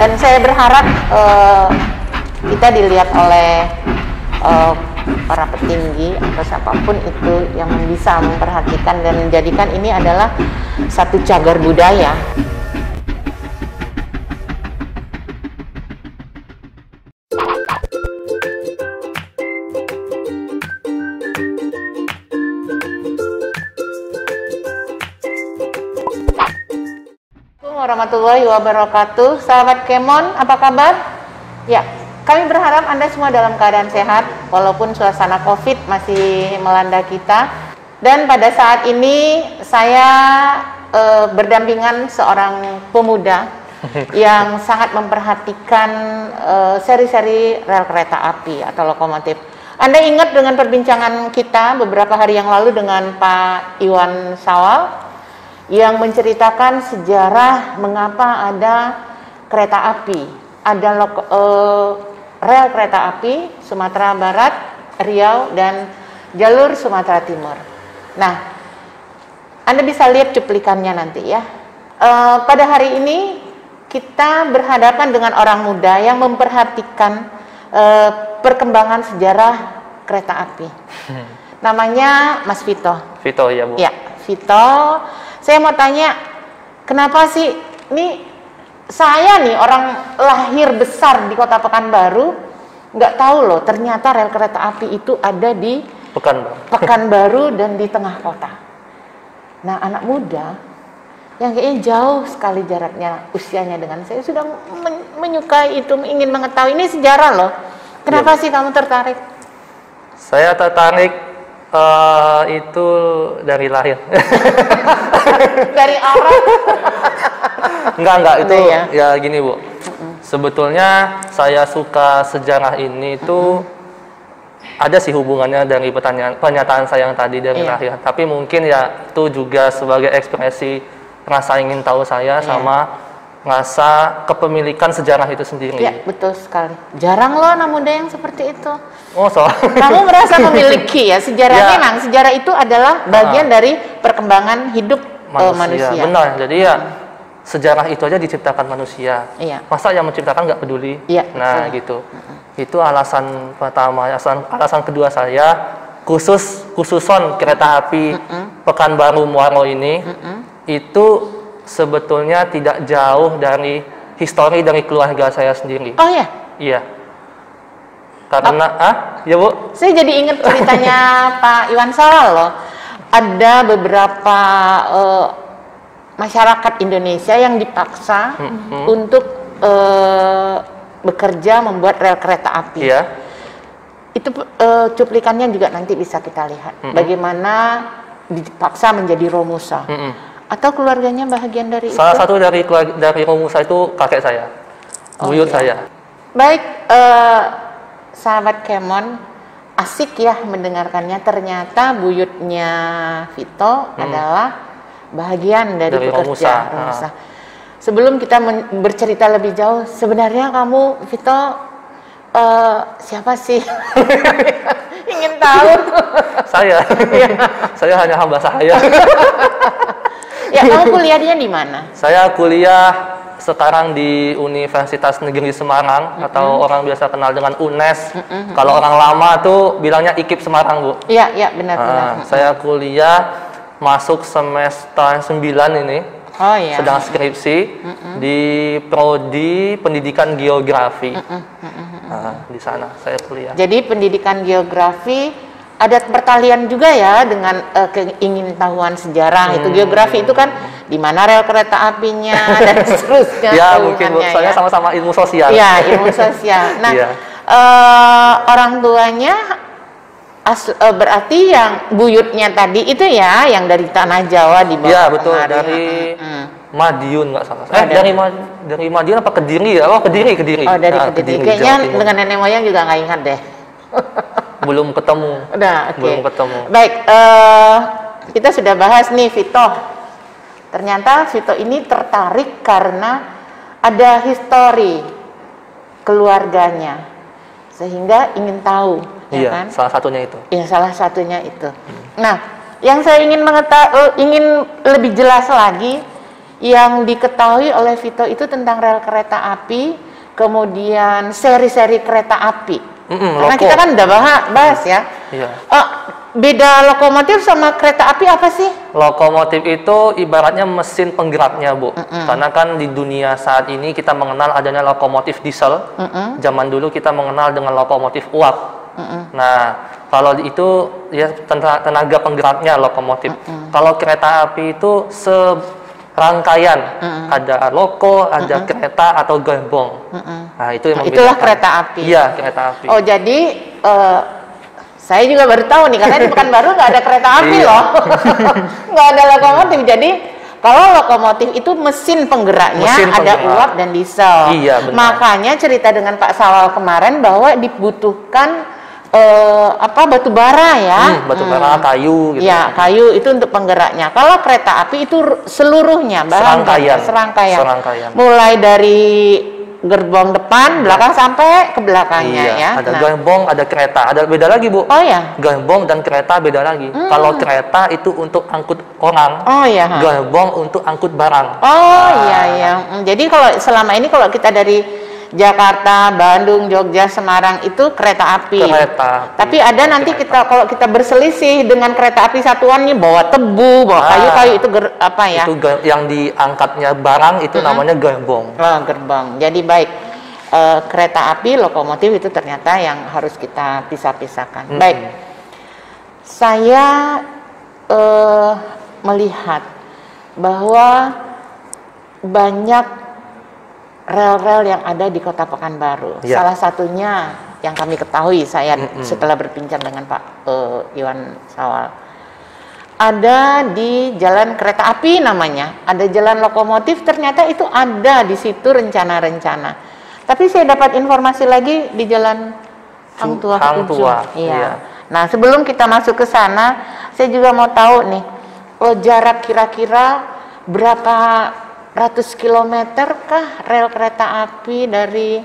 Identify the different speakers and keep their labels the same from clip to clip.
Speaker 1: Dan saya berharap kita dilihat oleh para petinggi atau siapapun itu yang bisa memperhatikan dan menjadikan ini adalah satu cagar budaya. Warahmatullahi wabarakatuh. Sahabat Kemon, apa kabar? Ya, kami berharap Anda semua dalam keadaan sehat walaupun suasana Covid masih melanda kita. Dan pada saat ini saya berdampingan seorang pemuda yang sangat memperhatikan seri-seri rel kereta api atau lokomotif. Anda ingat dengan perbincangan kita beberapa hari yang lalu dengan Pak Iwan Sawal yang menceritakan sejarah mengapa ada kereta api, ada rel kereta api Sumatera Barat, Riau, dan jalur Sumatera Timur. Nah, Anda bisa lihat cuplikannya nanti ya. Pada hari ini kita berhadapan dengan orang muda yang memperhatikan perkembangan sejarah kereta api. Namanya Mas Vito.
Speaker 2: Vito, ya Bu.
Speaker 1: Ya, Vito. Saya mau tanya, kenapa sih ini saya nih orang lahir besar di Kota Pekanbaru, nggak tahu loh ternyata rel kereta api itu ada di Pekanbaru dan di tengah kota. Nah, anak muda yang kayaknya jauh sekali jaraknya usianya dengan saya sudah menyukai itu, ingin mengetahui ini sejarah loh. Kenapa sih kamu tertarik?
Speaker 2: Saya tertarik itu dari lahir.
Speaker 1: Dari awal?
Speaker 2: Enggak itu ya gini Bu. Sebetulnya saya suka sejarah ini itu ada sih hubungannya dari pernyataan saya yang tadi dari lahir. Tapi mungkin ya itu juga sebagai ekspresi rasa ingin tahu saya sama rasa kepemilikan sejarah itu sendiri.
Speaker 1: Ya, betul sekali. Jarang loh anak muda yang seperti itu.
Speaker 2: Oh,
Speaker 1: kamu merasa memiliki ya sejarah. Memang sejarah itu adalah bagian dari perkembangan hidup manusia.
Speaker 2: Benar. Jadi ya sejarah itu aja diciptakan manusia. Masa yang menciptakan nggak peduli? Nah, gitu. Itu alasan pertama. Alasan kedua saya khususon kereta api Pekanbaru Muaro ini itu sebetulnya tidak jauh dari histori dari keluarga saya sendiri.
Speaker 1: Oh ya?
Speaker 2: Iya. Karena, ya Bu?
Speaker 1: Saya jadi ingat ceritanya Pak Iwan Sawal loh. Ada beberapa masyarakat Indonesia yang dipaksa untuk bekerja membuat rel kereta api.
Speaker 2: Iya.
Speaker 1: Itu cuplikannya juga nanti bisa kita lihat. Bagaimana dipaksa menjadi Romusa. Atau keluarganya bahagian dari
Speaker 2: Salah satu dari Romusa itu kakek saya, buyut saya.
Speaker 1: Baik, sahabat Kemon, asik ya mendengarkannya. Ternyata buyutnya Vito adalah bahagian dari pekerja Romusa. Sebelum kita bercerita lebih jauh, sebenarnya kamu Vito siapa sih? Ingin tahu?
Speaker 2: Saya hanya hamba sahaya.
Speaker 1: Ya, kamu kuliahnya di mana?
Speaker 2: Saya kuliah sekarang di Universitas Negeri Semarang atau orang biasa kenal dengan UNES. Kalau orang lama tuh bilangnya IKIP Semarang, Bu.
Speaker 1: Iya, benar.
Speaker 2: Saya kuliah masuk semester 9 ini.
Speaker 1: Oh iya.
Speaker 2: Sedang skripsi di Prodi Pendidikan Geografi. Di sana saya kuliah.
Speaker 1: Jadi pendidikan geografi ada pertalian juga ya dengan keingintahuan sejarah. Itu geografi itu kan di mana rel kereta apinya dan seterusnya.
Speaker 2: Ya mungkin Bu, soalnya sama-sama ilmu sosial.
Speaker 1: Ya, ilmu sosial. Nah, orang tuanya berarti yang buyutnya tadi itu ya yang dari tanah Jawa di bawah.
Speaker 2: Iya betul, dari Madiun nggak salah. Dari Madiun apa Kediri ya? Oh Kediri.
Speaker 1: Oh dari Kediri. Kayaknya dengan nenek moyang juga nggak ingat deh.
Speaker 2: Belum ketemu.
Speaker 1: Udah, oke.
Speaker 2: Belum ketemu.
Speaker 1: Baik, kita sudah bahas nih Vito. Ternyata Vito ini tertarik karena ada histori keluarganya, sehingga ingin tahu.
Speaker 2: Iya,
Speaker 1: kan?
Speaker 2: salah satunya itu.
Speaker 1: Iya, salah satunya itu. Nah, yang saya ingin ingin lebih jelas lagi, yang diketahui oleh Vito itu tentang rel kereta api, kemudian seri-seri kereta api. Karena kita kan udah bahas ya. Iya. Beda lokomotif sama kereta api apa sih?
Speaker 2: Lokomotif itu ibaratnya mesin penggeraknya, Bu. Karena kan di dunia saat ini kita mengenal adanya lokomotif diesel. Zaman dulu kita mengenal dengan lokomotif uap. Nah, kalau itu ya tenaga penggeraknya lokomotif. Kalau kereta api itu serangkaian, ada loko, ada kereta atau gerbong. Nah, itu yang membedakan.
Speaker 1: Itulah kereta api.
Speaker 2: Iya, kereta api.
Speaker 1: Oh, jadi saya juga baru tahu nih, karena di Pekanbaru nggak ada kereta api loh, nggak ada lokomotif. Jadi kalau lokomotif itu mesin penggeraknya ada uap dan diesel.
Speaker 2: Iya, benar.
Speaker 1: Makanya cerita dengan Pak Sawal kemarin bahwa dibutuhkan batu bara ya,
Speaker 2: batu bara, kayu gitu.
Speaker 1: Ya, kayu itu untuk penggeraknya. Kalau kereta api itu seluruhnya bahan serangkaian. Mulai dari gerbong depan, belakang sampai ke belakangnya ya.
Speaker 2: Ada gerbong, ada kereta, ada beda lagi, Bu.
Speaker 1: Oh ya.
Speaker 2: Gerbong dan kereta beda lagi. Kalau kereta itu untuk angkut orang.
Speaker 1: Oh ya.
Speaker 2: Gerbong untuk angkut barang.
Speaker 1: Oh iya. Jadi kalau selama ini kalau kita dari Jakarta, Bandung, Jogja, Semarang itu kereta api. Tapi ada nanti kalau kita berselisih dengan kereta api satuan nih bawa tebu, bawa kayu-kayu itu apa ya?
Speaker 2: Itu yang diangkatnya barang itu namanya gerbong.
Speaker 1: Oh, gerbong. Jadi baik kereta api, lokomotif itu ternyata yang harus kita pisah-pisahkan. Baik. Saya melihat bahwa banyak rel-rel yang ada di Kota Pekanbaru. Salah satunya yang kami ketahui saya setelah berbincang dengan Pak Iwan Sawal. Ada di jalan kereta api namanya, ada jalan lokomotif, ternyata itu ada di situ rencana-rencana. Tapi saya dapat informasi lagi di jalan Hang Tua. Iya. Nah, sebelum kita masuk ke sana, saya juga mau tahu nih, jarak kira-kira berapa ratus kilometer kah rel kereta api dari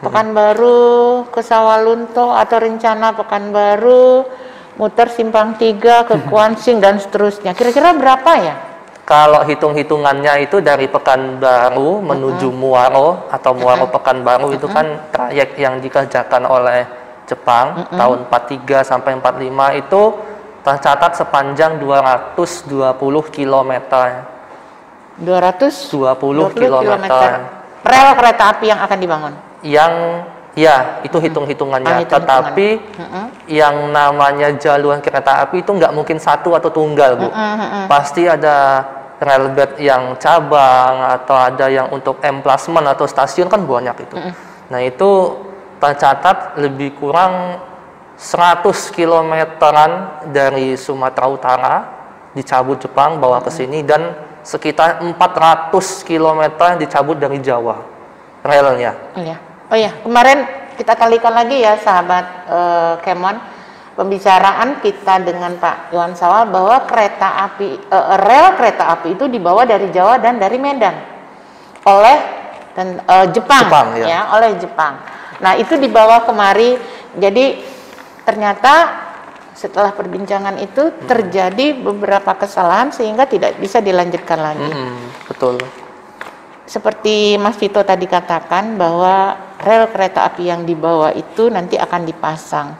Speaker 1: Pekanbaru ke Sawalunto atau rencana Pekanbaru muter Simpang 3 ke Kuansing dan seterusnya. Kira-kira berapa ya?
Speaker 2: Kalau hitung-hitungannya itu dari Pekanbaru menuju Muaro atau Muaro Pekanbaru itu kan trayek yang dikerjakan oleh Jepang tahun 43 sampai 45 itu tercatat sepanjang 220 km.
Speaker 1: 220
Speaker 2: km.
Speaker 1: Rel kereta api yang akan dibangun?
Speaker 2: Itu hitung-hitungannya. Tetapi yang namanya jalur kereta api itu nggak mungkin satu atau tunggal, Bu. Pasti ada railbed yang cabang atau ada yang untuk emplacement atau stasiun kan banyak itu. Nah, itu tercatat lebih kurang 100 kilometeran dari Sumatera Utara dicabut Jepang bawa ke sini dan sekitar 400 km yang dicabut dari Jawa relnya.
Speaker 1: Oh iya, kemarin kita talikan lagi ya sahabat Kemon, pembicaraan kita dengan Pak Iwan Sawal bahwa rel kereta api itu dibawa dari Jawa dan dari Medan oleh Jepang ya, oleh Jepang. Nah, itu dibawa kemari. Jadi ternyata setelah perbincangan itu terjadi beberapa kesalahan sehingga tidak bisa dilanjutkan lagi.
Speaker 2: Betul.
Speaker 1: Seperti Mas Vito tadi katakan bahwa rel kereta api yang dibawa itu nanti akan dipasang.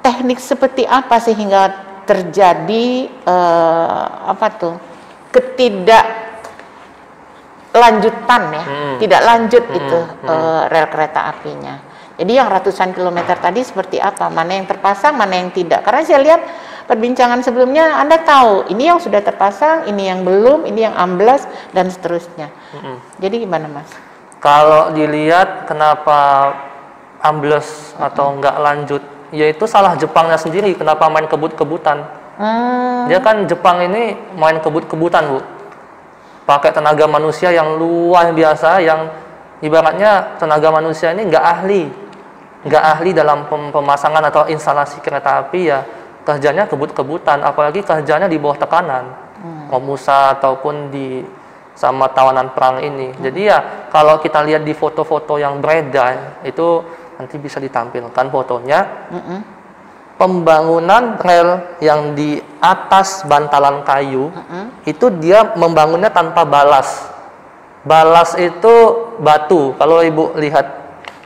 Speaker 1: Teknik seperti apa sehingga terjadi ketidaklanjutan ya, tidak lanjut itu rel kereta apinya. Jadi yang ratusan kilometer tadi seperti apa? Mana yang terpasang, mana yang tidak? Karena saya lihat perbincangan sebelumnya Anda tahu, ini yang sudah terpasang, ini yang belum, ini yang amblas, dan seterusnya. Jadi gimana, Mas?
Speaker 2: Kalau dilihat kenapa ambles atau nggak lanjut, yaitu salah Jepangnya sendiri. Kenapa main kebut-kebutan? Dia kan Jepang ini main kebut-kebutan, Bu. Pakai tenaga manusia yang luar biasa, yang ibaratnya tenaga manusia ini nggak ahli dalam pemasangan atau instalasi kereta api, ya kerjanya kebut-kebutan, apalagi kerjanya di bawah tekanan Romusa ataupun sama tawanan perang ini. Jadi ya kalau kita lihat di foto-foto yang beredar itu nanti bisa ditampilkan fotonya, pembangunan rel yang di atas bantalan kayu itu dia membangunnya tanpa balas. Balas itu batu. Kalau Ibu lihat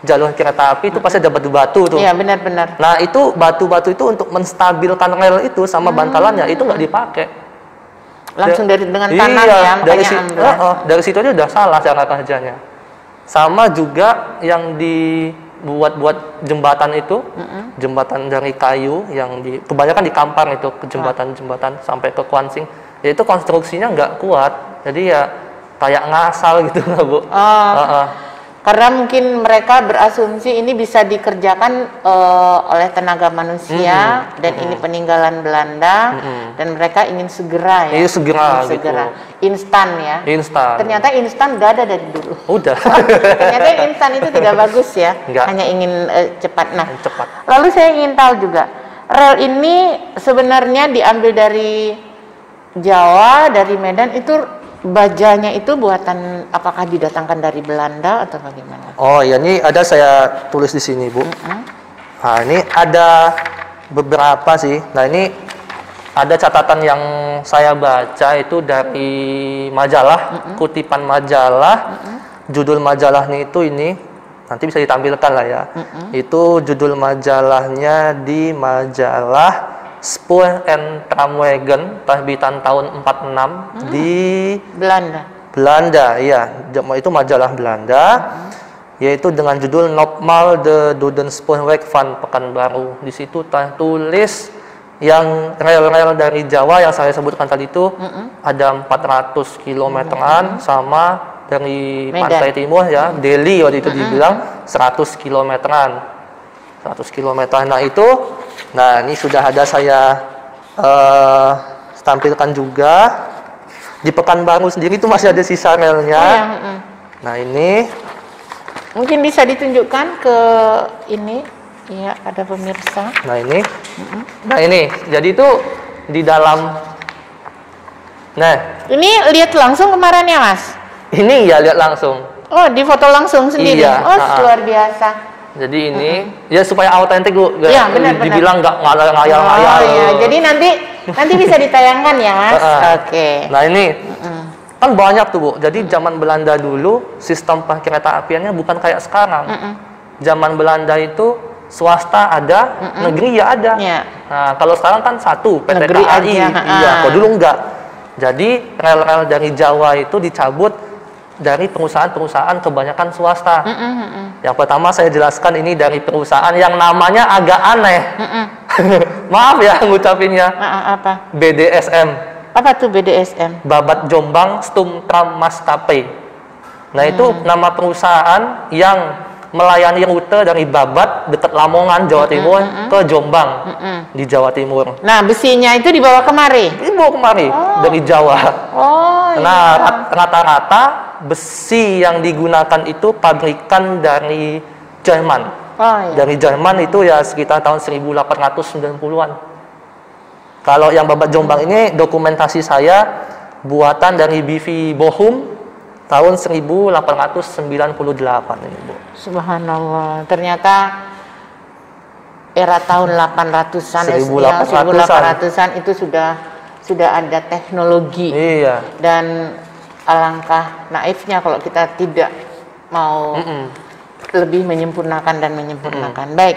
Speaker 2: jalur kereta api itu pasti ada batu-batu tuh.
Speaker 1: Iya, benar-benar.
Speaker 2: Nah, itu batu-batu itu untuk menstabilkan rel itu sama bantalannya itu nggak dipakai.
Speaker 1: Langsung dengan tanah ya,
Speaker 2: dari situ aja udah salah cara kerjanya. Sama juga yang dibuat jembatan itu, jembatan dari kayu yang kebanyakan di Kampar itu, ke jembatan-jembatan sampai ke Kuansing, itu konstruksinya nggak kuat, jadi ya kayak ngasal gitu lah, Bu.
Speaker 1: Karena mungkin mereka berasumsi ini bisa dikerjakan oleh tenaga manusia dan ini peninggalan Belanda dan mereka ingin segera ya.
Speaker 2: Iya, segera. Gitu.
Speaker 1: Instan ya.
Speaker 2: Instan.
Speaker 1: Ternyata instan udah ada dari dulu.
Speaker 2: Udah.
Speaker 1: Ternyata instan itu tidak bagus ya.
Speaker 2: Enggak.
Speaker 1: Hanya ingin cepat. Nah,
Speaker 2: cepat.
Speaker 1: Lalu saya ingin tahu juga, rel ini sebenarnya diambil dari Jawa, dari Medan, itu bajanya itu buatan apakah didatangkan dari Belanda atau bagaimana?
Speaker 2: Oh ya, ini ada saya tulis di sini, Bu. Nah, ini ada beberapa sih. Nah, ini ada catatan yang saya baca itu dari majalah, kutipan majalah. Judul majalahnya itu ini nanti bisa ditampilkan lah ya. Itu judul majalahnya di majalah Spoor en Tramwagen, terbitan tahun 46 di Belanda, iya. Itu majalah Belanda, yaitu dengan judul Nopmaal de Duden Spoorweg van Pekanbaru. Di situ tertulis yang rel-rel dari Jawa yang saya sebutkan tadi itu ada 400 kilometeran, sama dari pantai timur ya, Delhi waktu itu dibilang 100 kilometeran. 100 kilometeran. Nah, ini sudah ada saya tampilkan juga. Di Pekanbaru sendiri itu masih ada sisa relnya. Nah, ini
Speaker 1: mungkin bisa ditunjukkan ke ini. Iya, ada pemirsa.
Speaker 2: Nah, ini. Nah, ini. Jadi itu di dalam. Nah,
Speaker 1: ini lihat langsung kemarin ya, Mas?
Speaker 2: Ini ya lihat langsung.
Speaker 1: Oh, di foto langsung sendiri.
Speaker 2: Iya,
Speaker 1: luar biasa.
Speaker 2: Jadi ini ya supaya autentik, Bu.
Speaker 1: Ya, benar.
Speaker 2: Dibilang nggak ngayal-ngayal.
Speaker 1: Iya. Jadi nanti bisa ditayangkan ya, Mas. Oke.
Speaker 2: Nah, ini kan banyak tuh, Bu. Jadi zaman Belanda dulu sistem kereta apiannya bukan kayak sekarang. Zaman Belanda itu swasta ada, negeri ya ada. Nah, kalau sekarang kan satu PT
Speaker 1: negeri
Speaker 2: KAI.
Speaker 1: Aja.
Speaker 2: Iya, kalau dulu enggak. Jadi rel-rel dari Jawa itu dicabut dari perusahaan-perusahaan kebanyakan swasta. Yang pertama saya jelaskan ini dari perusahaan yang namanya agak aneh. Maaf ya ngucapinnya.
Speaker 1: Apa?
Speaker 2: BDSM.
Speaker 1: Apa tuh BDSM?
Speaker 2: Babat Jombang Stumtram Maskapai. Nah, itu nama perusahaan yang melayani rute dari Babat dekat Lamongan Jawa Timur ke Jombang di Jawa Timur.
Speaker 1: Nah, besinya itu dibawa kemari?
Speaker 2: Dibawa kemari dari Jawa. Nah, rata-rata besi yang digunakan itu pabrikan dari Jerman. Dari Jerman itu ya sekitar tahun 1890-an. Kalau yang Babat Jombang ini dokumentasi saya buatan dari BV Bochum tahun 1898 ini, Bu.
Speaker 1: Subhanallah. Ternyata era tahun 800-an 1800-an itu sudah ada teknologi.
Speaker 2: Iya.
Speaker 1: Dan alangkah naifnya kalau kita tidak mau lebih menyempurnakan dan menyempurnakan. Baik.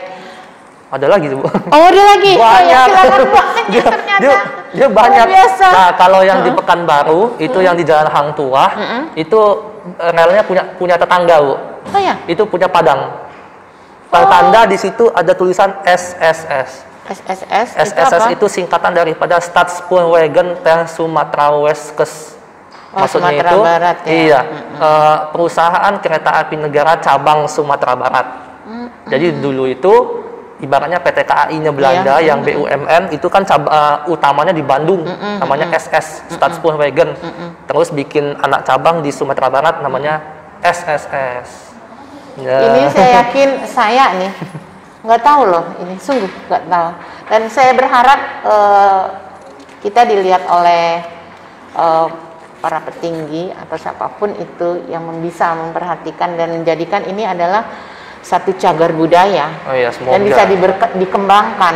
Speaker 2: Ada lagi, Bu.
Speaker 1: Oh, ada lagi.
Speaker 2: Banyak.
Speaker 1: Silakan banyak ternyata.
Speaker 2: Dia banyak.
Speaker 1: Biasa.
Speaker 2: Nah, kalau yang di Pekanbaru itu yang di Jalan Hang Tuah, itu relnya punya tetangga, Bu.
Speaker 1: Oh ya.
Speaker 2: Itu punya Padang. Pertanda di situ ada tulisan SSS. SSS itu singkatan daripada Stadspoorwegen ter Sumatera Westkes. Maksudnya
Speaker 1: Sumatera
Speaker 2: itu
Speaker 1: Barat, ya.
Speaker 2: Iya, perusahaan kereta api negara cabang Sumatera Barat. Jadi dulu itu ibaratnya PT KAI-nya Belanda yang BUMN itu kan utamanya di Bandung, namanya SS, Stadspoorwegen. Terus bikin anak cabang di Sumatera Barat namanya SSS. Ya.
Speaker 1: Ini saya yakin saya nih nggak tahu loh, ini sungguh nggak tahu. Dan saya berharap kita dilihat oleh para petinggi atau siapapun itu yang bisa memperhatikan dan menjadikan ini adalah satu cagar budaya.
Speaker 2: Oh iya, semoga.
Speaker 1: Dan bisa dikembangkan.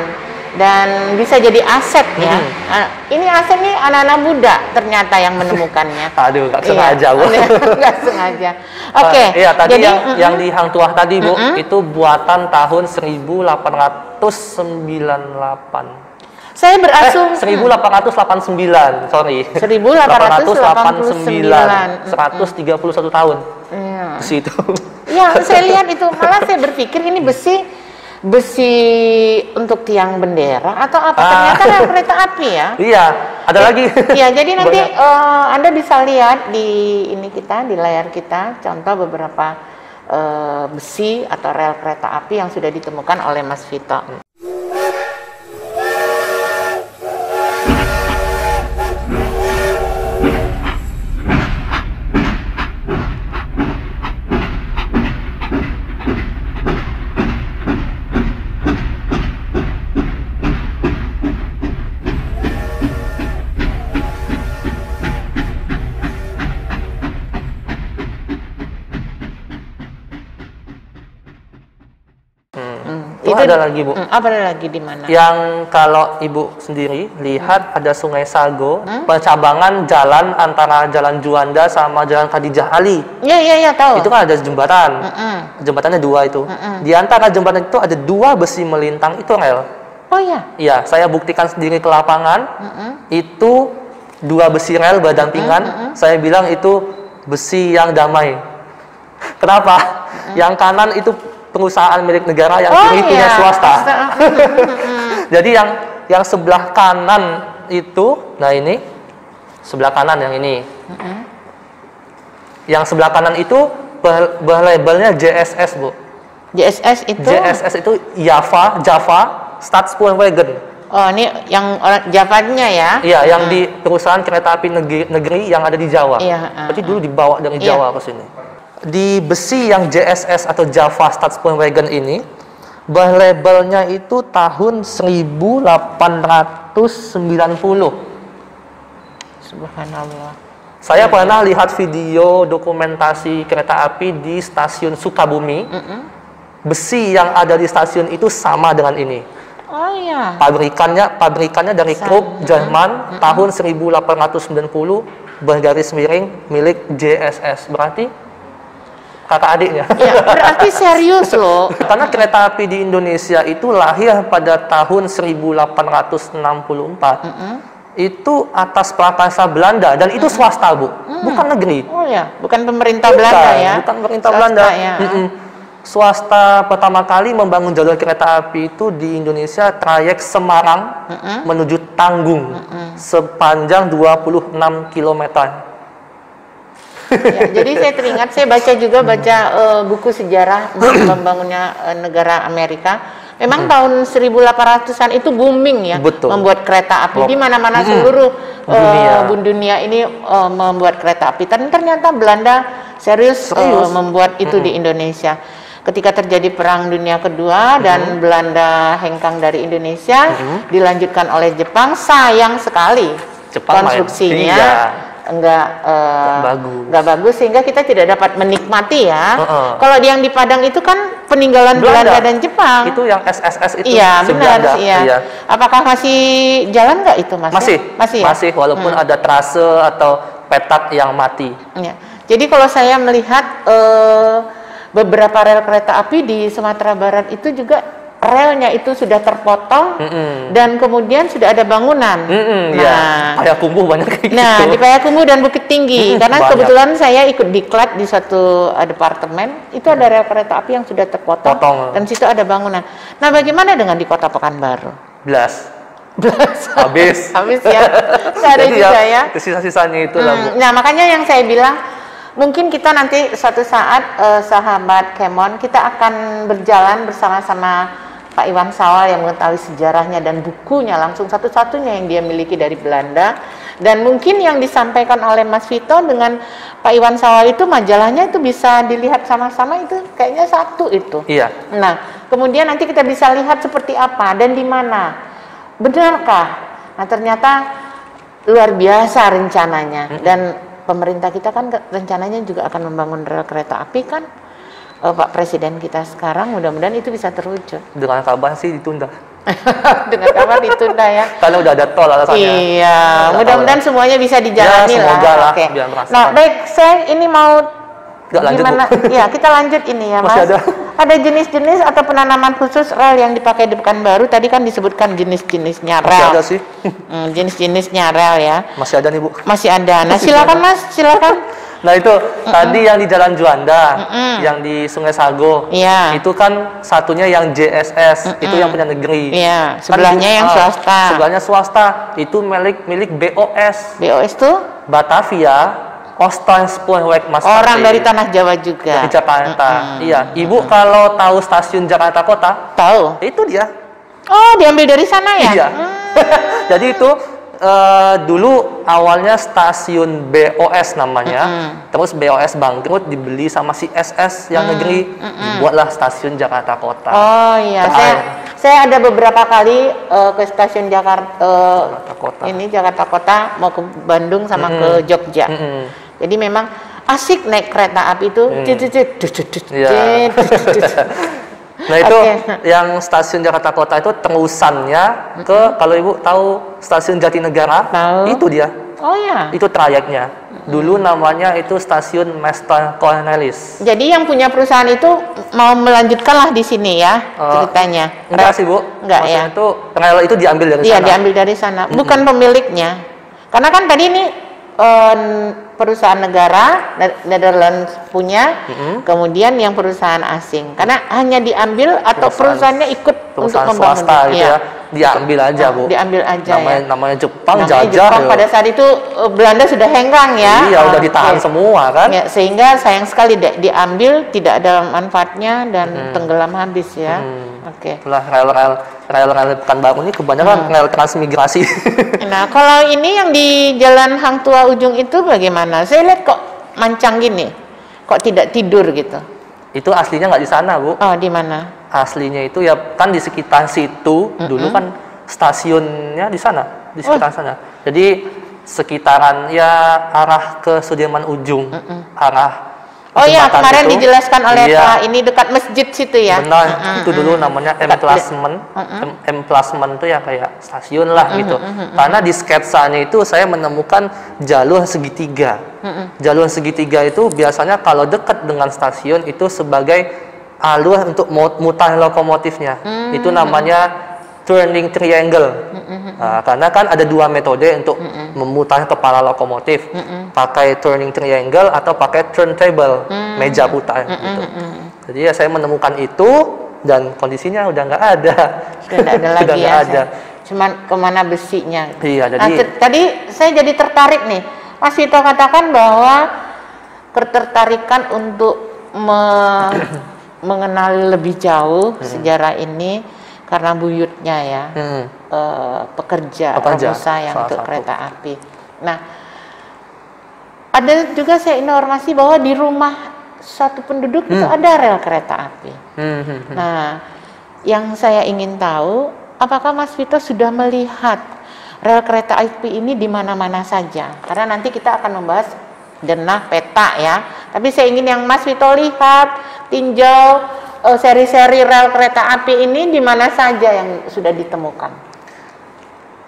Speaker 1: dan bisa jadi aset ya. Nah, ini aset nih anak-anak muda ternyata yang menemukannya.
Speaker 2: Aduh, nggak sengaja Bu.
Speaker 1: Nggak sengaja. Oke.
Speaker 2: Iya tadi jadi, yang di Hang Tuah tadi Bu, itu buatan tahun 1898.
Speaker 1: Saya berasumsi
Speaker 2: 1889, sorry.
Speaker 1: 1889.
Speaker 2: 131 tahun. Iya. Di situ.
Speaker 1: Ya, saya lihat itu, malah saya berpikir ini besi untuk tiang bendera atau apa? Ternyata rel kereta api ya.
Speaker 2: Iya, ada lagi.
Speaker 1: Iya, jadi nanti Anda bisa lihat di di layar kita contoh beberapa besi atau rel kereta api yang sudah ditemukan oleh Mas Vito.
Speaker 2: Itu ada lagi Bu.
Speaker 1: Apa ada lagi di mana?
Speaker 2: Yang kalau Ibu sendiri lihat ada Sungai Sago, percabangan jalan antara Jalan Juanda sama Jalan Khadijah Ali.
Speaker 1: Iya tahu.
Speaker 2: Itu kan ada jembatan. Jembatannya 2 itu. Di antara jembatan itu ada 2 besi melintang, itu rel.
Speaker 1: Oh iya.
Speaker 2: Iya, saya buktikan sendiri ke lapangan. Itu 2 besi rel berdampingan. Saya bilang itu besi yang damai. Kenapa? Yang kanan itu perusahaan milik negara, yang kiri punya swasta. Jadi yang sebelah kanan itu, nah ini sebelah kanan yang ini. Yang sebelah kanan itu labelnya JSS Bu.
Speaker 1: JSS
Speaker 2: itu Java Staatssporenwegen.
Speaker 1: Oh, ini yang Javanya ya?
Speaker 2: Iya, yang di perusahaan kereta api negeri yang ada di Jawa. Berarti dulu dibawa dari Jawa ke sini. Di besi yang JSS atau Java Staatssporenwegen ini, labelnya itu tahun 1890.
Speaker 1: Subhanallah.
Speaker 2: Saya pernah lihat video dokumentasi kereta api di stasiun Sukabumi. Besi yang ada di stasiun itu sama dengan ini.
Speaker 1: Oh iya.
Speaker 2: Pabrikannya dari Krupp, Jerman, tahun 1890, bergaris miring milik JSS. Berarti kakak adiknya.
Speaker 1: Ya, berarti serius loh.
Speaker 2: Karena kereta api di Indonesia itu lahir pada tahun 1864. Itu atas prakarsa Belanda dan itu swasta Bu, bukan negeri.
Speaker 1: Oh ya, bukan pemerintah Belanda ya.
Speaker 2: Bukan pemerintah Belanda. Ya. Swasta pertama kali membangun jalur kereta api itu di Indonesia, trayek Semarang menuju Tanggung sepanjang 26 km.
Speaker 1: Ya, jadi saya teringat, saya baca buku sejarah membangunnya negara Amerika. Memang tahun 1800-an itu booming ya.
Speaker 2: Betul.
Speaker 1: Membuat kereta api di mana-mana seluruh dunia ini membuat kereta api. Dan ternyata Belanda serius. Membuat itu di Indonesia. Ketika terjadi Perang Dunia Kedua dan Belanda hengkang dari Indonesia, dilanjutkan oleh Jepang, sayang sekali konstruksinya enggak bagus sehingga kita tidak dapat menikmati ya. Kalau yang di Padang itu kan peninggalan Belanda dan Jepang.
Speaker 2: Itu yang SSS itu.
Speaker 1: Iya, benar. Iya. Apakah masih jalan nggak itu, Mas?
Speaker 2: Masih ya? Masih, walaupun ada trase atau petak yang mati.
Speaker 1: Iya. Jadi kalau saya melihat beberapa rel kereta api di Sumatera Barat itu juga relnya itu sudah terpotong dan kemudian sudah ada bangunan.
Speaker 2: Nah, Payakumbuh banyak kayak gitu.
Speaker 1: Nah, di Payakumbuh dan Bukit Tinggi, karena kebetulan saya ikut diklat di suatu departemen, itu ada rel kereta api yang sudah terpotong dan situ ada bangunan. Nah, bagaimana dengan di Kota Pekanbaru?
Speaker 2: Blas. Habis
Speaker 1: ya. Ada juga ya.
Speaker 2: Sisa-sisanya itu lah Bu.
Speaker 1: Nah, makanya yang saya bilang, mungkin kita nanti suatu saat sahabat Kemon, kita akan berjalan bersama-sama Pak Iwan Sawal yang mengetahui sejarahnya dan bukunya langsung satu-satunya yang dia miliki dari Belanda. Dan mungkin yang disampaikan oleh Mas Vito dengan Pak Iwan Sawal itu majalahnya itu bisa dilihat sama-sama, itu kayaknya satu itu.
Speaker 2: Iya.
Speaker 1: Nah, kemudian nanti kita bisa lihat seperti apa dan di mana. Benarkah? Nah, ternyata luar biasa rencananya. Dan pemerintah kita kan rencananya juga akan membangun rel kereta api kan. Pak Presiden kita sekarang, mudah-mudahan itu bisa terwujud.
Speaker 2: Dengan kabar sih ditunda.
Speaker 1: Dengan kabar ditunda ya.
Speaker 2: Karena udah ada tol alasannya.
Speaker 1: Iya, mudah-mudahan semuanya bisa dijalani
Speaker 2: ya,
Speaker 1: lah. Oke. Nah, baik, saya ini mau gimana? Ya, kita lanjut ini ya, Mas. Ada jenis-jenis atau penanaman khusus rel yang dipakai di Pekanbaru? Tadi kan disebutkan jenis-jenisnya rel.
Speaker 2: Masih ada sih.
Speaker 1: Jenis-jenisnya rel ya.
Speaker 2: Masih ada nih, Bu.
Speaker 1: Masih ada. Nah, silakan Mas, silakan.
Speaker 2: Nah itu tadi yang di Jalan Juanda, yang di Sungai Sago, itu kan satunya yang JSS, itu yang punya negeri.
Speaker 1: Iya. Sebelahnya yang swasta.
Speaker 2: Sebelahnya swasta, itu milik BOS.
Speaker 1: BOS tuh?
Speaker 2: Batavia Oostenspoorweg Maatschappij.
Speaker 1: Orang dari tanah Jawa juga.
Speaker 2: Dari Jakarta. Iya. Ibu kalau tahu stasiun Jakarta Kota?
Speaker 1: Tahu.
Speaker 2: Itu dia.
Speaker 1: Oh, diambil dari sana ya?
Speaker 2: Iya. Jadi itu dulu awalnya stasiun BOS namanya, terus BOS bangkrut, dibeli sama si SS yang negeri, dibuatlah stasiun Jakarta Kota.
Speaker 1: Oh iya, saya ada beberapa kali ke stasiun Jakarta Kota. Ini Jakarta Kota mau ke Bandung sama ke Jogja. Jadi memang asik naik kereta api itu.
Speaker 2: Nah itu yang stasiun Jakarta Kota itu terusannya ke, kalau Ibu tahu stasiun Jatinegara, itu dia.
Speaker 1: Oh ya.
Speaker 2: Itu trayeknya. Dulu namanya itu stasiun Meester Cornelis.
Speaker 1: Jadi yang punya perusahaan itu mau melanjutkan lah di sini ya ceritanya.
Speaker 2: Enggak sih Bu.
Speaker 1: Enggak ya.
Speaker 2: Itu rel itu diambil dari sana.
Speaker 1: Iya diambil dari sana. Bukan pemiliknya. Karena kan tadi ini perusahaan negara Netherlands punya, kemudian yang perusahaan asing. Karena hanya diambil atau perusahaannya ikut untuk membangun
Speaker 2: swasta gitu ya. Diambil aja Bu.
Speaker 1: Diambil aja
Speaker 2: namanya Jepang
Speaker 1: jajah. Jepang pada saat itu Belanda sudah hengkang ya.
Speaker 2: Iya, udah ditahan semua kan.
Speaker 1: Ya, sehingga sayang sekali diambil, tidak ada manfaatnya dan tenggelam habis ya. Oke.
Speaker 2: Itulah rel Pekanbaru ini kebanyakan rel transmigrasi.
Speaker 1: Nah, kalau ini yang di Jalan Hang Tua Ujung itu bagaimana? Saya lihat kok mancang gini, kok tidak tidur gitu.
Speaker 2: Itu aslinya nggak di sana Bu.
Speaker 1: Oh, di mana?
Speaker 2: Aslinya itu ya kan di sekitar situ, dulu kan stasiunnya di sana, di sekitar sana. Jadi sekitaran ya arah ke Sudirman Ujung, arah.
Speaker 1: Oh iya, kemarin itu dijelaskan oleh Pak ini dekat masjid situ ya.
Speaker 2: Benar, itu dulu namanya emplacement itu ya kayak stasiun lah gitu. Karena di sketsanya itu saya menemukan jalur segitiga. Jalur segitiga itu biasanya kalau dekat dengan stasiun itu sebagai alur untuk mutar lokomotifnya. Itu namanya turning triangle. Nah, karena kan ada dua metode untuk memutar kepala lokomotif, pakai turning triangle atau pakai turntable, meja putar. Gitu. Jadi ya saya menemukan itu dan kondisinya udah nggak ada.
Speaker 1: Sudah ada lagi ya. Ada. Cuman kemana besinya?
Speaker 2: Iya. Jadi
Speaker 1: tadi saya jadi tertarik nih. Mas Vito katakan bahwa ketertarikan untuk mengenali lebih jauh sejarah ini karena buyutnya ya, pekerja pengusaha yang untuk kereta api. Nah, ada juga saya informasi bahwa di rumah satu penduduk itu ada rel kereta api. Nah, yang saya ingin tahu, apakah Mas Vito sudah melihat rel kereta api ini di mana-mana saja? Karena nanti kita akan membahas denah peta ya. Tapi saya ingin yang Mas Vito lihat, tinjau seri-seri rel kereta api ini di mana saja yang sudah ditemukan.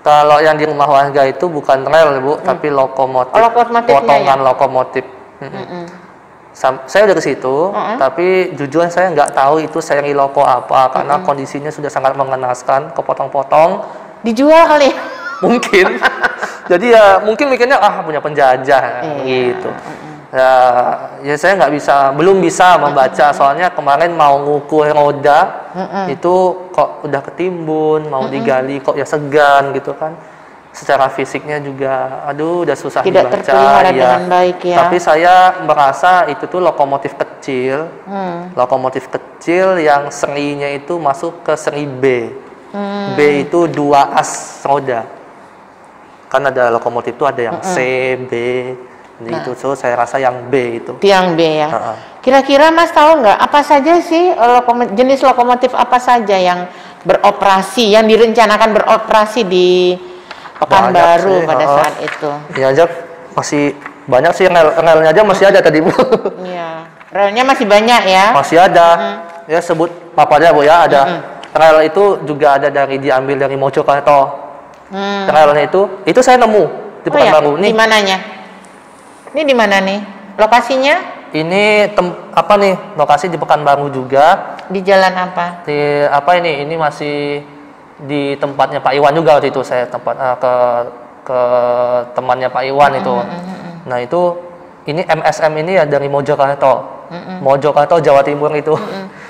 Speaker 2: Kalau yang di rumah warga itu bukan rel Bu, tapi lokomotif. Potongan lokomotif. Saya udah ke situ, tapi jujur saya nggak tahu itu seri loko apa, karena kondisinya sudah sangat mengenaskan, kepotong-potong.
Speaker 1: Dijual kali?
Speaker 2: Mungkin. Jadi ya mungkin mikirnya punya penjajah gitu. Ya saya belum bisa membaca, soalnya kemarin mau ngukur roda itu kok udah ketimbun, mau digali kok ya segan gitu kan. Secara fisiknya juga udah susah
Speaker 1: tidak
Speaker 2: dibaca
Speaker 1: dengan baik ya.
Speaker 2: Tapi saya merasa itu tuh lokomotif kecil. Lokomotif kecil yang serinya itu masuk ke seri B. B itu 2 as roda. Kan ada lokomotif itu ada yang C, B. Itu saya rasa yang B itu.
Speaker 1: Yang B ya. Kira-kira Mas tahu nggak apa saja sih jenis lokomotif apa saja yang beroperasi, yang direncanakan beroperasi di Pekanbaru pada saat itu?
Speaker 2: Iya aja masih banyak sih, relnya aja masih ada tadi Bu.
Speaker 1: Iya, relnya masih banyak ya.
Speaker 2: Masih ada. Ya sebut apa aja Bu ya, ada Rel itu juga ada diambil dari Mojokerto. Relnya itu saya nemu di Pekanbaru.
Speaker 1: Di mananya? Ini di mana nih? Lokasinya?
Speaker 2: Ini lokasi di Pekanbaru juga.
Speaker 1: Di jalan apa?
Speaker 2: Ini masih di tempatnya Pak Iwan juga waktu itu, saya ke temannya Pak Iwan itu. Nah ini MSM ini ya dari Mojokerto. Mojokerto, Jawa Timur itu.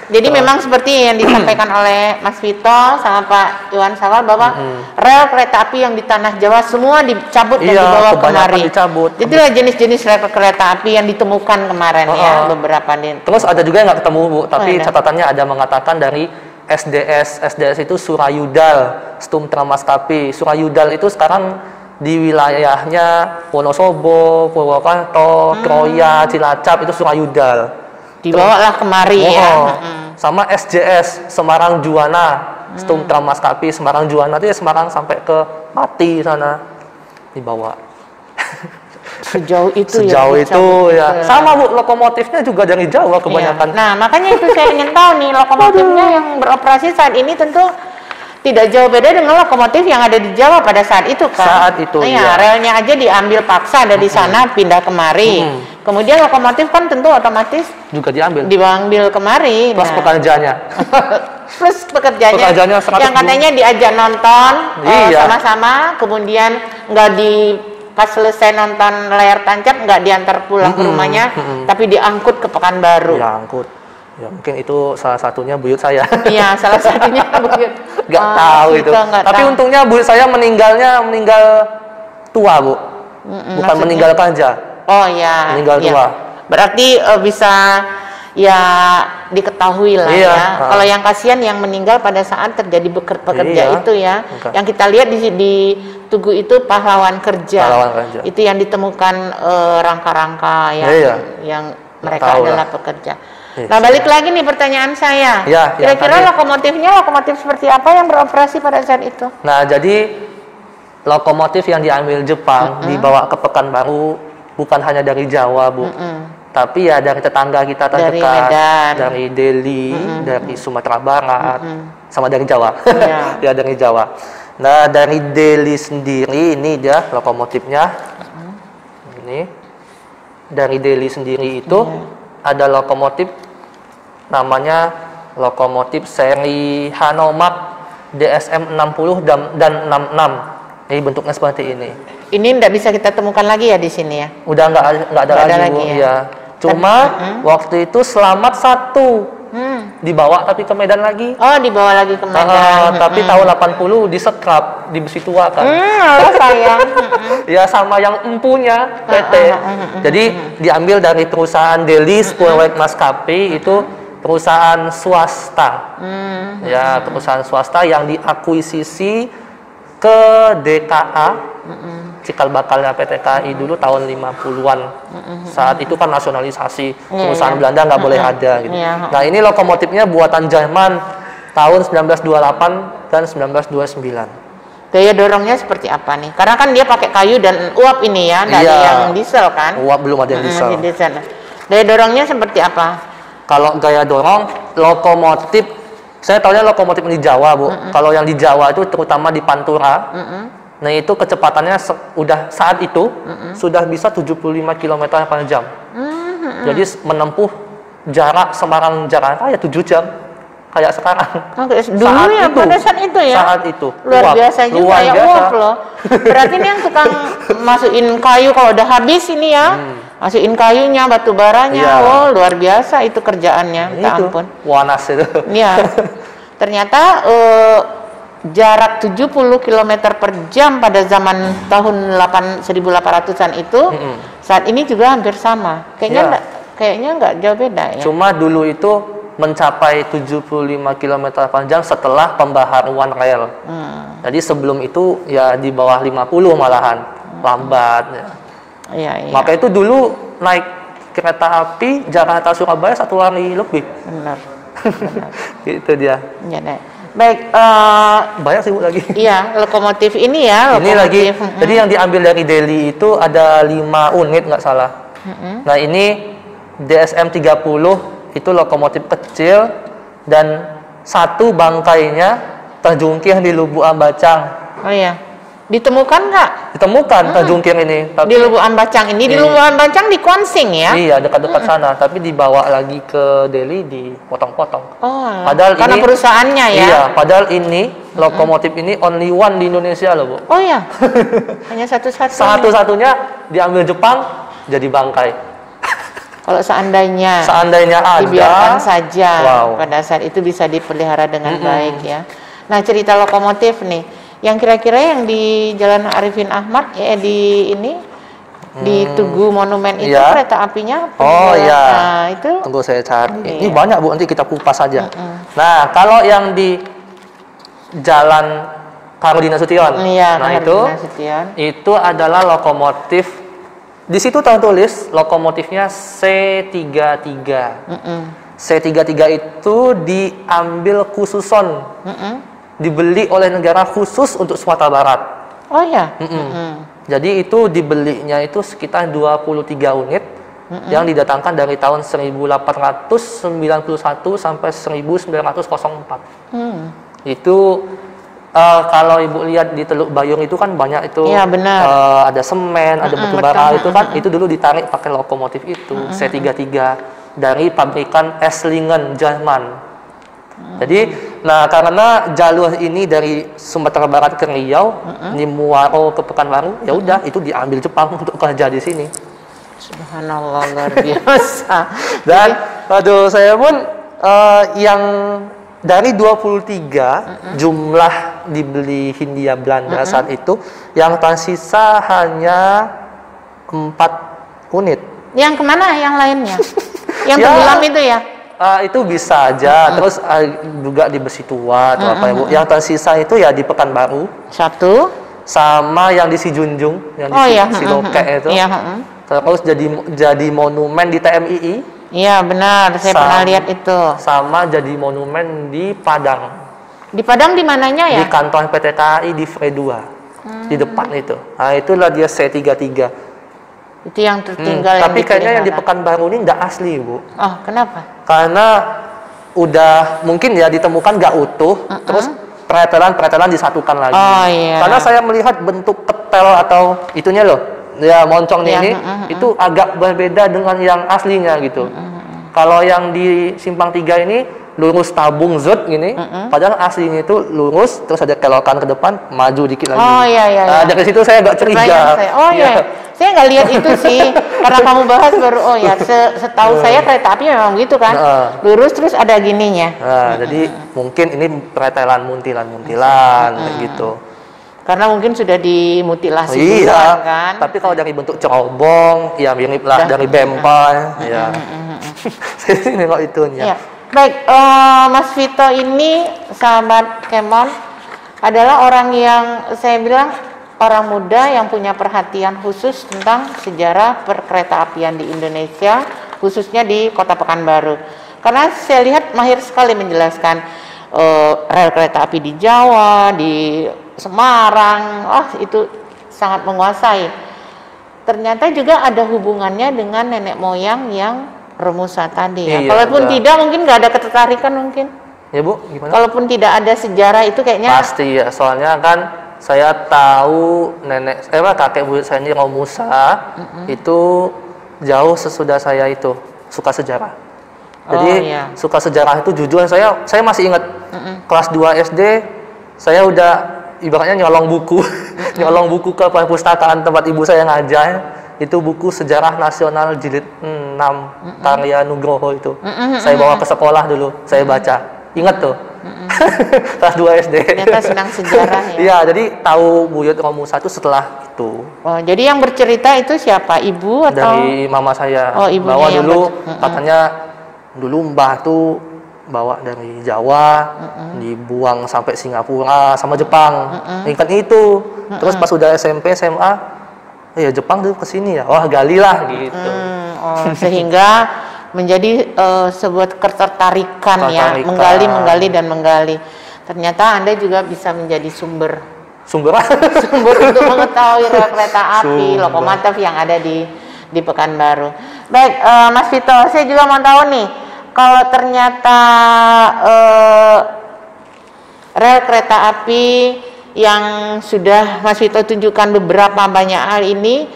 Speaker 1: Jadi memang seperti yang disampaikan oleh Mas Vito sama Pak Iwan Sawal bahwa rel kereta api yang di tanah Jawa semua dicabut dan dibawa kemari. Itulah jenis-jenis rel kereta api yang ditemukan kemarin ya, beberapa nih.
Speaker 2: Terus ada juga yang nggak ketemu, Bu, tapi catatannya ada mengatakan dari SDS itu Surayudal, Stumtra Maskapi. Surayudal itu sekarang di wilayahnya Wonosobo, Purwokerto, Kroya, Cilacap itu Surayudal.
Speaker 1: Dibawalah kemari ya.
Speaker 2: Sama SJS Semarang Juwana, Stumtra Maskapi Semarang Juwana itu ya Semarang sampai ke Pati sana dibawa.
Speaker 1: Sejauh itu
Speaker 2: ya. Sama Bu, lokomotifnya juga dari Jawa kebanyakan.
Speaker 1: Nah, makanya itu saya ingin tahu nih, lokomotifnya yang beroperasi saat ini tentu tidak jauh beda dengan lokomotif yang ada di Jawa pada saat itu kan.
Speaker 2: Saat itu
Speaker 1: relnya aja diambil paksa dari sana pindah kemari. Kemudian lokomotif kan tentu otomatis
Speaker 2: juga diambil
Speaker 1: kemari.
Speaker 2: Plus pekerjaannya.
Speaker 1: Plus pekerjaannya yang katanya diajak nonton sama-sama, kemudian pas selesai nonton layar tancap nggak diantar pulang ke rumahnya, tapi diangkut ke Pekanbaru.
Speaker 2: Diangkut. Ya mungkin itu salah satunya buyut saya.
Speaker 1: Iya, salah satunya buyut.
Speaker 2: Nggak tahu itu. Tapi untungnya buyut saya meninggal tua, Bu. Bukan meninggal kerja.
Speaker 1: Oh ya.
Speaker 2: Meninggal tua.
Speaker 1: Berarti bisa ya diketahui lah ya. Kalau yang kasihan yang meninggal pada saat terjadi bekerja itu ya. Yang kita lihat di Tugu itu pahlawan kerja. Itu yang ditemukan rangka-rangka yang mereka adalah pekerja. Nah, balik lagi nih pertanyaan saya. Kira-kira lokomotif seperti apa yang beroperasi pada saat itu?
Speaker 2: Nah, jadi lokomotif yang diambil Jepang dibawa ke Pekanbaru bukan hanya dari Jawa, Bu. Tapi ya dari tetangga kita terdekat, dari Delhi, dari Sumatera Barat, sama dari Jawa. Ya, dari Jawa. Nah, dari Delhi sendiri ini dia lokomotifnya. Ini. Dari Delhi sendiri itu ada lokomotif namanya lokomotif seri Hanomag DSM 60 dan 66. Ini bentuknya seperti ini.
Speaker 1: Ini tidak bisa kita temukan lagi ya di sini ya?
Speaker 2: Udah nggak ada lagi, Bu. Ya. Cuma waktu itu selamat satu dibawa tapi ke Medan lagi.
Speaker 1: Oh, dibawa lagi ke Medan.
Speaker 2: Tapi tahun 80 disekrap di Besi Tua kan.
Speaker 1: Sayang.
Speaker 2: Ya sama yang empunya PT. Jadi diambil dari perusahaan Delhi Spoorweg Maskapai, itu perusahaan swasta. Ya, perusahaan swasta yang diakuisisi ke DKA. Cikal bakalnya PT KAI dulu tahun 50-an. Saat itu kan nasionalisasi, perusahaan Belanda nggak boleh ada gitu. Nah, ini lokomotifnya buatan Jerman tahun 1928 dan 1929.
Speaker 1: Gaya dorongnya seperti apa nih? Karena kan dia pakai kayu dan uap ini ya, nggak ada yang diesel kan?
Speaker 2: Uap belum ada yang diesel.
Speaker 1: Gaya dorongnya seperti apa?
Speaker 2: Kalau gaya dorong, lokomotif, saya tahunya lokomotif di Jawa, Bu. Kalau yang di Jawa itu terutama di Pantura. Nah, itu kecepatannya saat itu sudah bisa 75 km per jam. Jadi menempuh jarak Semarang Jakarta ya 7 jam. Kayak sekarang.
Speaker 1: Dulu ya pada saat itu ya.
Speaker 2: Saat itu.
Speaker 1: Luar biasa juga ya, uap loh. Berarti ini yang tukang masukin kayu kalau udah habis ini ya. Masukin kayunya, batu baranya. Oh, luar biasa itu kerjaannya. Ya ampun.
Speaker 2: Wanas itu.
Speaker 1: Iya. Ternyata jarak 70 km per jam pada zaman tahun 1800-an itu saat ini juga hampir sama. Kayaknya nggak jauh beda ya.
Speaker 2: Cuma dulu itu mencapai 75 km per jam setelah pembaharuan rel. Jadi sebelum itu ya di bawah 50 malahan, lambat.
Speaker 1: Iya.
Speaker 2: Maka itu dulu naik kereta api Jakarta Surabaya 1 hari lebih.
Speaker 1: Benar.
Speaker 2: Itu dia.
Speaker 1: Ya, baik.
Speaker 2: Banyak sih, Bu, lagi.
Speaker 1: Iya, lokomotif ini ya.
Speaker 2: Ini lagi. Jadi yang diambil dari Delhi itu ada 5 unit nggak salah. Nah, ini DSM 30 itu lokomotif kecil dan satu bangkainya terjungkir di Lubuk Ambacang.
Speaker 1: Oh iya. Ditemukan nggak?
Speaker 2: Ditemukan terjungkir ini.
Speaker 1: Tapi di Lubuk Ambacang ini, di Lubuk Ambacang di Kuansing ya?
Speaker 2: Iya, dekat-dekat sana. Tapi dibawa lagi ke Delhi, dipotong-potong.
Speaker 1: Oh,
Speaker 2: padahal
Speaker 1: karena
Speaker 2: ini,
Speaker 1: perusahaannya ya?
Speaker 2: Iya, padahal ini lokomotif ini only one di Indonesia loh, Bu.
Speaker 1: Oh iya? Hanya satu-satunya?
Speaker 2: Satu-satunya diambil Jepang, jadi bangkai.
Speaker 1: Kalau seandainya
Speaker 2: ada,
Speaker 1: dibiarkan saja, pada saat itu bisa dipelihara dengan baik ya. Nah, cerita lokomotif nih, yang kira-kira yang di Jalan Arifin Ahmad di ini di Tugu Monumen itu kereta apinya
Speaker 2: nah, itu tunggu saya cari. Ini banyak Bu, nanti kita kupas saja. Nah, kalau yang di Jalan Karudina Sution, nah itu adalah lokomotif. Di situ tertulis lokomotifnya C33. C33 itu diambil khususon, dibeli oleh negara khusus untuk Sumatera Barat.
Speaker 1: Oh ya.
Speaker 2: Jadi itu dibelinya itu sekitar 23 unit yang didatangkan dari tahun 1891 sampai 1904. Itu kalau Ibu lihat di Teluk Bayung itu kan banyak itu, ada semen, ada batu bara itu kan, itu dulu ditarik pakai lokomotif itu, C33 dari pabrikan Esslingen, Jerman. Jadi, nah karena jalur ini dari Sumatera Barat ke Riau, di Muaro ke Pekanbaru, ya udah itu diambil Jepang untuk kerja di sini.
Speaker 1: Subhanallah, luar biasa.
Speaker 2: Dan, aduh saya pun yang dari 23 jumlah dibeli Hindia Belanda saat itu, yang tersisa hanya 4 unit.
Speaker 1: Yang kemana yang lainnya? Yang tenggelam itu ya?
Speaker 2: Itu bisa aja. Terus juga di Besi Tua atau apa ya Bu. Yang tersisa itu ya di Pekanbaru.
Speaker 1: Satu.
Speaker 2: Sama yang di Sijunjung, yang di Siloke itu. Terus jadi monumen di TMII.
Speaker 1: Iya benar, saya pernah lihat itu.
Speaker 2: Sama jadi monumen di Padang.
Speaker 1: Di Padang di mananya ya?
Speaker 2: Di kantor PT KAI di Fredua, di depan itu. Nah itulah dia C33.
Speaker 1: Itu yang tertinggal.
Speaker 2: Tapi kayaknya yang di Pekanbaru ini nggak asli Bu.
Speaker 1: Oh kenapa?
Speaker 2: Karena udah mungkin ya ditemukan nggak utuh, terus pretelan disatukan lagi.
Speaker 1: Oh iya.
Speaker 2: Karena saya melihat bentuk ketel atau itunya loh. Ya moncong ini itu agak berbeda dengan yang aslinya gitu. Kalau yang di Simpang 3 ini lurus tabung zut gini, padahal aslinya itu lurus terus ada kelokan ke depan, maju dikit lagi.
Speaker 1: Oh iya.
Speaker 2: Nah, dari situ saya agak curiga.
Speaker 1: Saya nggak lihat itu sih. Karena kamu bahas baru setahu saya kereta api memang gitu kan, lurus terus ada gininya.
Speaker 2: Nah, jadi mungkin ini pretelan muntilan gitu.
Speaker 1: Karena mungkin sudah dimutilasi duluan kan.
Speaker 2: Tapi kalau dari bentuk cerobong, ya mirip lah dari bempai. Ya. Saya nengok itunya.
Speaker 1: Ya. Baik, Mas Vito ini sahabat Kemon adalah orang yang saya bilang orang muda yang punya perhatian khusus tentang sejarah perkereta-apian di Indonesia, khususnya di Kota Pekanbaru. Karena saya lihat mahir sekali menjelaskan rel kereta api di Jawa, di Semarang, itu sangat menguasai. Ternyata juga ada hubungannya dengan nenek moyang yang Romusa tadi ya. Kalaupun tidak, mungkin nggak ada ketertarikan mungkin.
Speaker 2: Ya Bu, gimana?
Speaker 1: Kalaupun tidak ada sejarah itu kayaknya.
Speaker 2: Pasti ya, soalnya kan saya tahu kakek buyut saya ini Romusa itu jauh sesudah saya itu suka sejarah. Jadi suka sejarah itu jujur saya masih ingat kelas 2 SD saya udah ibaratnya nyolong buku ke perpustakaan tempat ibu saya ngajar, itu buku Sejarah Nasional jilid 6 karya Nugroho itu. Saya bawa ke sekolah dulu, saya baca. Ingat tuh. Kelas 2 SD.
Speaker 1: Ternyata senang sejarah ya.
Speaker 2: Iya, jadi tahu Buyut Romusa itu setelah itu.
Speaker 1: Oh, jadi yang bercerita itu siapa? Ibu atau?
Speaker 2: Dari mama saya.
Speaker 1: Oh, ibunya
Speaker 2: bawa dulu katanya dulu Mbah tuh bawa dari Jawa, dibuang sampai Singapura sama Jepang. Ingat itu. Terus pas udah SMP, SMA, ya Jepang tuh kesini ya. Wah, galilah gitu.
Speaker 1: Sehingga menjadi sebuah ketertarikan ya, menggali. Ternyata Anda juga bisa menjadi sumber untuk mengetahui rel kereta api, lokomotif yang ada di Pekanbaru. Baik, Mas Vito, saya juga mau tahu nih, kalau ternyata rel kereta api yang sudah Mas Vito tunjukkan beberapa banyak hal ini,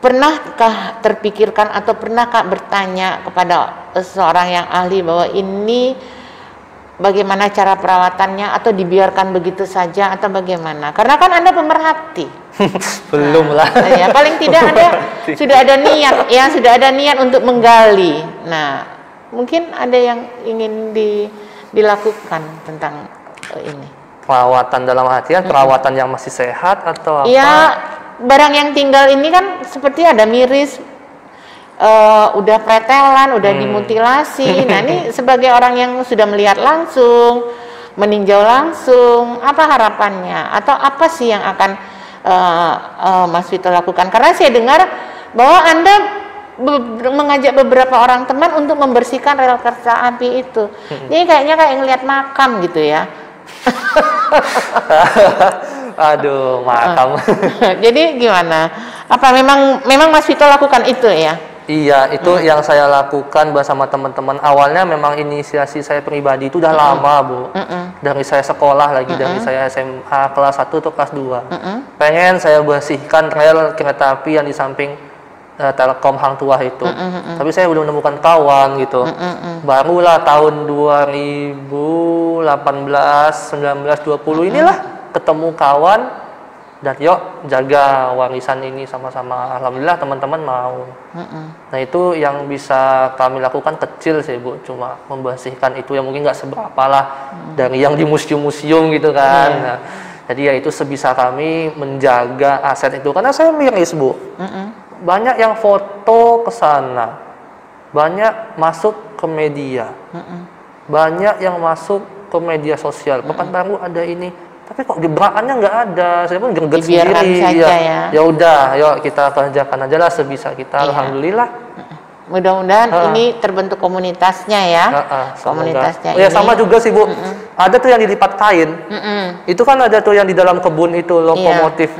Speaker 1: pernahkah terpikirkan atau pernahkah bertanya kepada seseorang yang ahli bahwa ini bagaimana cara perawatannya, atau dibiarkan begitu saja atau bagaimana? Karena kan Anda pemerhati.
Speaker 2: Belum lah.
Speaker 1: Ya, paling tidak sudah ada niat, ya sudah ada niat untuk menggali. Nah, mungkin ada yang ingin dilakukan tentang ini.
Speaker 2: Perawatan dalam artian perawatan yang masih sehat atau apa?
Speaker 1: Ya, barang yang tinggal ini kan seperti ada miris, udah pretelan, udah dimutilasi. Nah, ini sebagai orang yang sudah melihat langsung, meninjau langsung, apa harapannya? Atau apa sih yang akan Mas Vito lakukan? Karena saya dengar bahwa Anda mengajak beberapa orang teman untuk membersihkan rel kereta api itu. Ini kayaknya kayak ngelihat makam gitu ya.
Speaker 2: Aduh, makam.
Speaker 1: Jadi gimana? Apa memang Mas Vito lakukan itu ya?
Speaker 2: Iya, itu yang saya lakukan bersama teman-teman. Awalnya memang inisiasi saya pribadi itu udah lama, Bu. Dari saya sekolah lagi, dari saya SMA kelas 1 atau kelas 2. Pengen saya bersihkan rel kereta api yang di samping Telkom Hang Tuah itu. Tapi saya belum menemukan kawan gitu. Barulah tahun 2018, 19, 20 inilah ketemu kawan. Dan yuk jaga warisan ini sama-sama. Alhamdulillah teman-teman mau. Nah, itu yang bisa kami lakukan kecil sih, Bu. Cuma membersihkan itu yang mungkin nggak seberapa lah dari yang di museum-museum gitu kan. Nah, jadi ya itu sebisa kami menjaga aset itu. Karena saya miris, Bu. Banyak yang foto ke sana. Banyak masuk ke media. Banyak yang masuk ke media sosial. Pekanbaru ada ini. Tapi kok gebrakannya nggak ada, saya pun greget sendiri. Ya udah, yuk kita kerjakan aja lah sebisa kita. Alhamdulillah.
Speaker 1: Mudah-mudahan ini terbentuk komunitasnya ya. Komunitasnya.
Speaker 2: Ya sama juga sih, Bu. Ada tuh yang dilipat kain. Itu kan ada tuh yang di dalam kebun itu lokomotif.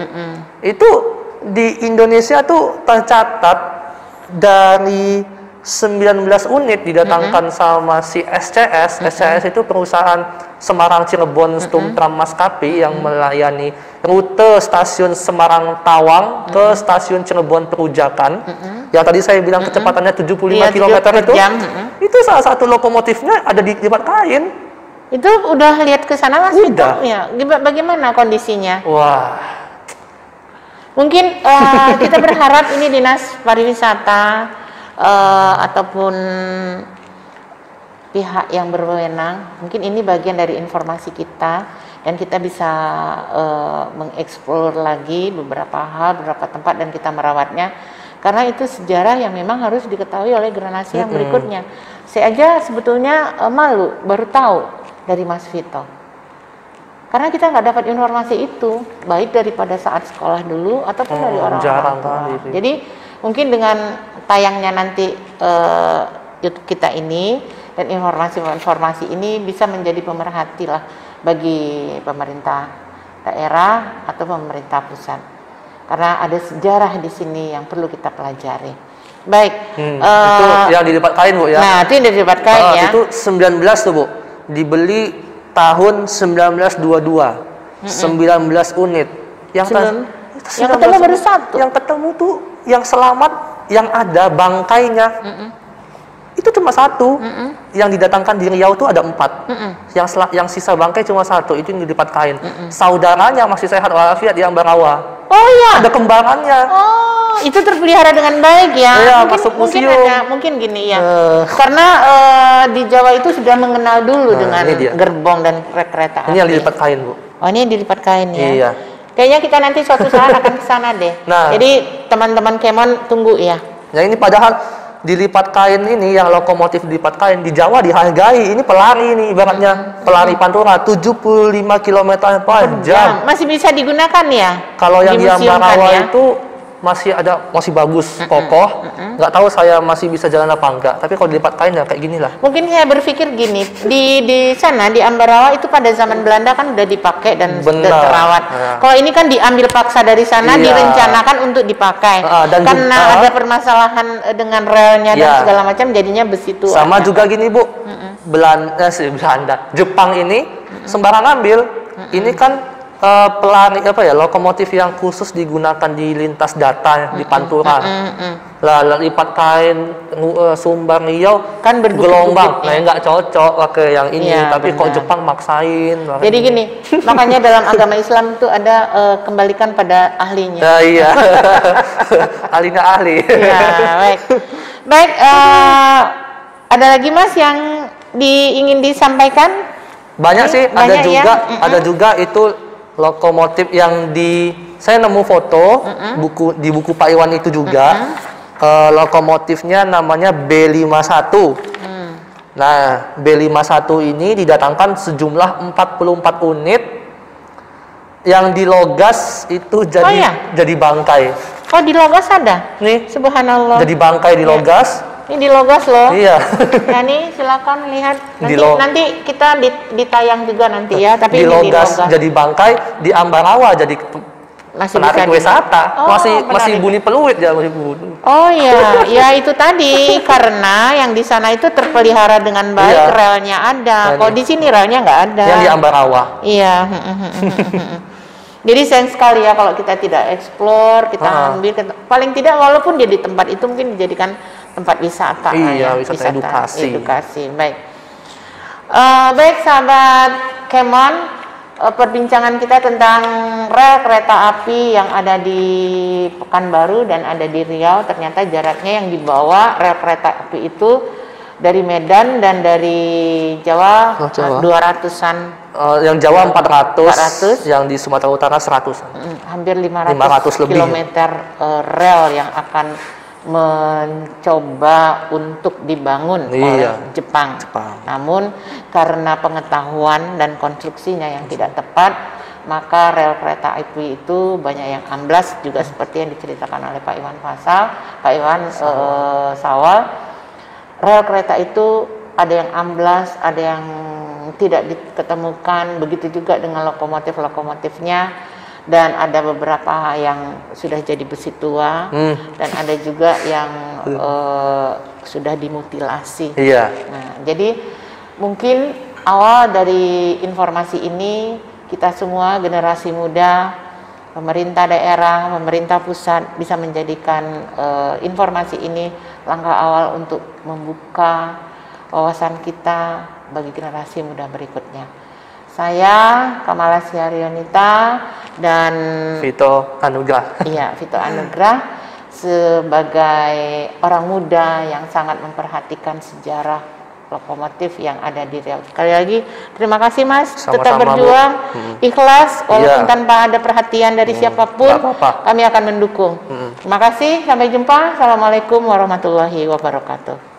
Speaker 2: Itu di Indonesia tuh tercatat dari 19 unit didatangkan sama si SCS. SCS itu perusahaan Semarang Cirebon Stumtram Maskapai yang melayani rute stasiun Semarang Tawang ke stasiun Cirebon Perujakan. Yang tadi saya bilang kecepatannya 75 km itu. Itu salah satu lokomotifnya ada di lipat kain.
Speaker 1: Itu udah lihat ke sana Mas?
Speaker 2: Udah.
Speaker 1: Ya. Bagaimana kondisinya?
Speaker 2: Wah.
Speaker 1: Mungkin kita berharap ini Dinas Pariwisata ataupun pihak yang berwenang, mungkin ini bagian dari informasi kita dan kita bisa mengeksplor lagi beberapa hal, beberapa tempat dan kita merawatnya karena itu sejarah yang memang harus diketahui oleh generasi yang berikutnya. Saya aja sebetulnya malu baru tahu dari Mas Vito karena kita nggak dapat informasi itu baik daripada saat sekolah dulu ataupun dari orang-orang tua. Jadi mungkin dengan tayangnya nanti YouTube kita ini dan informasi-informasi ini bisa menjadi pemerhati lah bagi pemerintah daerah atau pemerintah pusat karena ada sejarah di sini yang perlu kita pelajari. Baik,
Speaker 2: itu yang dilipat kain, Bu ya.
Speaker 1: Nah, itu yang dilipat kain ya.
Speaker 2: Itu 19 tuh, Bu. Dibeli tahun 1922. 19 unit. Yang
Speaker 1: ketemu baru satu.
Speaker 2: Yang ketemu tuh yang selamat yang ada bangkainya. Itu cuma satu. Yang didatangkan di Riau tuh ada 4. Yang sisa bangkai cuma satu. Itu yang dilipat kain. Saudaranya masih sehat walafiat di Ambarawa.
Speaker 1: Oh iya.
Speaker 2: Ada kembarannya.
Speaker 1: Oh, itu terpelihara dengan baik ya.
Speaker 2: Iya, masuk museum.
Speaker 1: Mungkin gini ya. Karena di Jawa itu sudah mengenal dulu dengan gerbong dan kereta api.
Speaker 2: Ini yang dilipat kain, Bu.
Speaker 1: Oh, ini yang dilipat kain ya.
Speaker 2: Iya.
Speaker 1: Kayaknya kita nanti suatu saat akan ke sana deh.
Speaker 2: Nah,
Speaker 1: jadi teman-teman Kemon tunggu ya.
Speaker 2: Ya ini padahal dilipat kain ini yang lokomotif dilipat kain di Jawa dihargai. Ini pelari nih ibaratnya pelari pantura 75 km per jam.
Speaker 1: Masih bisa digunakan ya?
Speaker 2: Kalau yang di Ambarawa ya? Itu masih bagus, kokoh. Nggak tahu saya masih bisa jalan apa enggak. Tapi kalau dilipat kain ya kayak gini lah.
Speaker 1: Mungkin saya berpikir gini, di sana di Ambarawa itu pada zaman Belanda kan udah dipakai dan sudah terawat. Kalau ini kan diambil paksa dari sana, direncanakan untuk dipakai. Dan karena ada permasalahan dengan relnya dan segala macam, jadinya besi tua.
Speaker 2: Sama juga gini Bu, Belanda, Jepang ini sembarang ambil. Ini kan lokomotif yang khusus digunakan di lintas datar di Pantura. Lah lipat kain Sumbar Riau kan bergelombang. Nah, nggak cocok pakai yang ini. Tapi kok Jepang maksain.
Speaker 1: Jadi gini, makanya dalam agama Islam itu ada kembalikan pada ahlinya.
Speaker 2: Iya. Ahlinya ahli.
Speaker 1: Ya, baik. Ada lagi Mas yang ingin disampaikan?
Speaker 2: Banyak sih, ada juga itu lokomotif yang saya nemu foto di buku Pak Iwan itu juga. Lokomotifnya namanya B51. Nah, B51 ini didatangkan sejumlah 44 unit yang dilogas itu jadi bangkai.
Speaker 1: Oh, dilogas ada?
Speaker 2: Nih,
Speaker 1: subhanallah.
Speaker 2: Jadi bangkai dilogas.
Speaker 1: Ini dilogas loh.
Speaker 2: Iya.
Speaker 1: Ya nih, silakan lihat. Nanti kita ditayang juga nanti ya. Tapi
Speaker 2: dilogas jadi bangkai di Ambarawa jadi penarik wisata. Masih bunyi peluit ya, masih bunyi.
Speaker 1: Oh iya, ya itu tadi karena yang di sana itu terpelihara dengan baik, relnya ada. Kalau di sini relnya nggak ada.
Speaker 2: Yang di Ambarawa.
Speaker 1: Iya. Jadi sayang sekali ya kalau kita tidak eksplor, kita ambil, paling tidak walaupun dia di tempat itu mungkin dijadikan tempat wisata.
Speaker 2: Iya, wisata edukasi.
Speaker 1: Baik. Baik sahabat Kemon, perbincangan kita tentang rel kereta api yang ada di Pekanbaru dan ada di Riau, ternyata jaraknya yang dibawa rel kereta api itu dari Medan dan dari Jawa 200-an.
Speaker 2: Yang Jawa 400, yang di Sumatera Utara 100.
Speaker 1: Hampir 500 km rel yang akan mencoba untuk dibangun oleh Jepang. Namun karena pengetahuan dan konstruksinya yang tidak tepat, maka rel kereta api itu banyak yang amblas, juga seperti yang diceritakan oleh Pak Iwan Sawal. Rel kereta itu ada yang amblas, ada yang tidak diketemukan, begitu juga dengan lokomotifnya, dan ada beberapa yang sudah jadi besi tua, dan ada juga yang sudah dimutilasi. Nah, jadi mungkin awal dari informasi ini kita semua generasi muda, pemerintah daerah, pemerintah pusat bisa menjadikan informasi ini langkah awal untuk membuka wawasan kita bagi generasi muda berikutnya. Saya Kamala Syarionita dan
Speaker 2: Vito Anugrah.
Speaker 1: Iya, Vito Anugrah sebagai orang muda yang sangat memperhatikan sejarah lokomotif yang ada di Riau. Sekali lagi terima kasih Mas, tetap berjuang, ikhlas walaupun tanpa ada perhatian dari siapapun, kami akan mendukung. Terima kasih, sampai jumpa. Assalamualaikum warahmatullahi wabarakatuh.